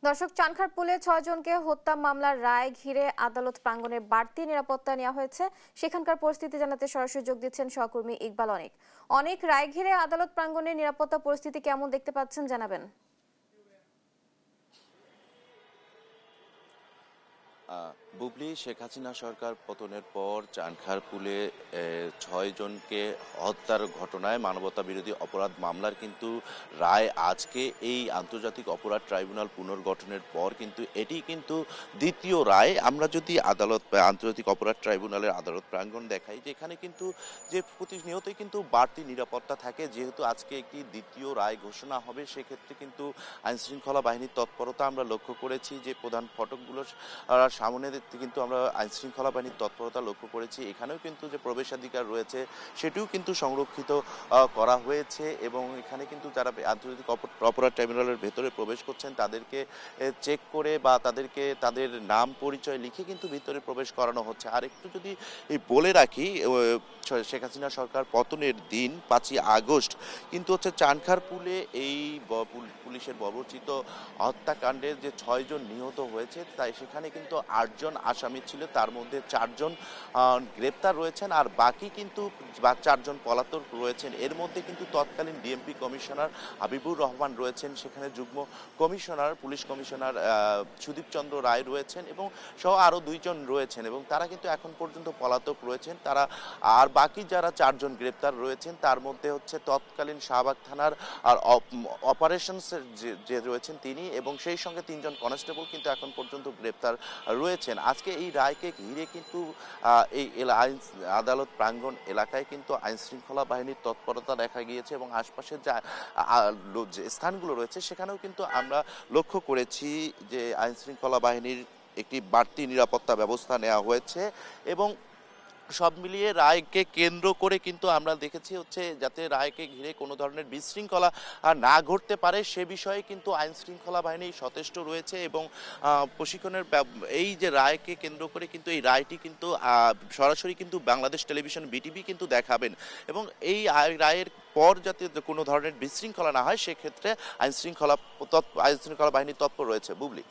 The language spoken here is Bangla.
দর্শক, চানখারপুলে ৬ জনকে হত্যা মামলার রায় ঘিরে আদালত প্রাঙ্গণে বাড়তি নিরাপত্তা নেওয়া হয়েছে। সেখানকার পরিস্থিতি জানাতে সরাসরি যোগ দিচ্ছেন সহকর্মী ইকবাল অনেক। অনেক, রায় ঘিরে আদালত প্রাঙ্গণে নিরাপত্তা পরিস্থিতি কেমন দেখতে পাচ্ছেন জানাবেন। বুবলি, শেখ হাসিনা সরকার পতনের পর চানখারপুলে ৬ জনকে হত্যার ঘটনায় মানবতা বিরোধী অপরাধ মামলার কিন্তু রায় আজকে এই আন্তর্জাতিক অপরাধ ট্রাইব্যুনাল পুনর্গঠনের পর কিন্তু এটি কিন্তু দ্বিতীয় রায়। আমরা যদি আন্তর্জাতিক অপরাধ ট্রাইব্যুনালের আদালত প্রাঙ্গণ দেখাই, যেখানে কিন্তু যে প্রতিনিয়তই কিন্তু বাড়তি নিরাপত্তা থাকে, যেহেতু আজকে একটি দ্বিতীয় রায় ঘোষণা হবে, সেক্ষেত্রে কিন্তু আইনশৃঙ্খলা বাহিনীর তৎপরতা আমরা লক্ষ্য করেছি। যে প্রধান ফটকগুলো সামনে কিন্তু আমরা আইন শৃঙ্খলা বাহিনীর তৎপরতা লক্ষ্য করেছি। এখানেও কিন্তু যে প্রবেশাধিকার রয়েছে সেটিও কিন্তু সংরক্ষিত করা হয়েছে, এবং এখানে কিন্তু যারা আন্তর্জাতিক অপরাধ ট্রাইব্যুনালের ভেতরে প্রবেশ করছেন তাদেরকে চেক করে বা তাদেরকে তাদের নাম পরিচয় লিখে কিন্তু ভিতরে প্রবেশ করানো হচ্ছে। আর একটু যদি বলে রাখি, শেখ হাসিনা সরকার পতনের দিন ৫ই আগস্ট কিন্তু হচ্ছে চানখারপুলে এই পুলিশের বর্বরচিত হত্যাকাণ্ডের যে ৬ জন নিহত হয়েছে, তাই সেখানে কিন্তু ৮ জন আসামি ছিল, তার মধ্যে ৪ জন গ্রেপ্তার রয়েছেন, আর বাকি কিন্তু ৪ জন পলাতক রয়েছেন। এর মধ্যে কিন্তু তৎকালীন ডিএমপি কমিশনার হাবিবুর রহমান রয়েছেন, সেখানে যুগ্ম কমিশনার পুলিশ কমিশনার সুদীপ চন্দ্র রায় রয়েছেন, এবং সহ আরও ২ জন রয়েছেন, এবং তারা কিন্তু এখন পর্যন্ত পলাতক রয়েছেন। তারা আর বাকি যারা ৪ জন গ্রেপ্তার রয়েছেন তার মধ্যে হচ্ছে তৎকালীন শাহবাগ থানার আর অপারেশনসের যে রয়েছেন তিনি, এবং সেই সঙ্গে ৩ জন কনস্টেবল কিন্তু এখন পর্যন্ত গ্রেপ্তার রয়েছেন। আজকে এই রায়কে ঘিরে কিন্তু এই আদালত প্রাঙ্গণ এলাকায় কিন্তু আইন শৃঙ্খলা বাহিনীর তৎপরতা দেখা গিয়েছে, এবং আশপাশের যে স্থানগুলো রয়েছে সেখানেও কিন্তু আমরা লক্ষ্য করেছি যে আইন শৃঙ্খলা বাহিনীর একটি বাড়তি নিরাপত্তা ব্যবস্থা নেওয়া হয়েছে। এবং সব মিলিয়ে রায়কে কেন্দ্র করে কিন্তু আমরা দেখেছি হচ্ছে যাতে রায়কে ঘিরে কোনো ধরনের বিশৃঙ্খলা না ঘটতে পারে, সে বিষয়ে কিন্তু আইন শৃঙ্খলা বাহিনী সচেষ্ট রয়েছে। এবং প্রশিক্ষণের এই যে রায়কে কেন্দ্র করে কিন্তু এই রায়টি কিন্তু সরাসরি কিন্তু বাংলাদেশ টেলিভিশন বিটিভি কিন্তু দেখাবেন, এবং এই রায়ের পর যাতে কোনো ধরনের বিশৃঙ্খলা না হয় সেক্ষেত্রে আইন শৃঙ্খলা বাহিনী তৎপর রয়েছে। বুবলি।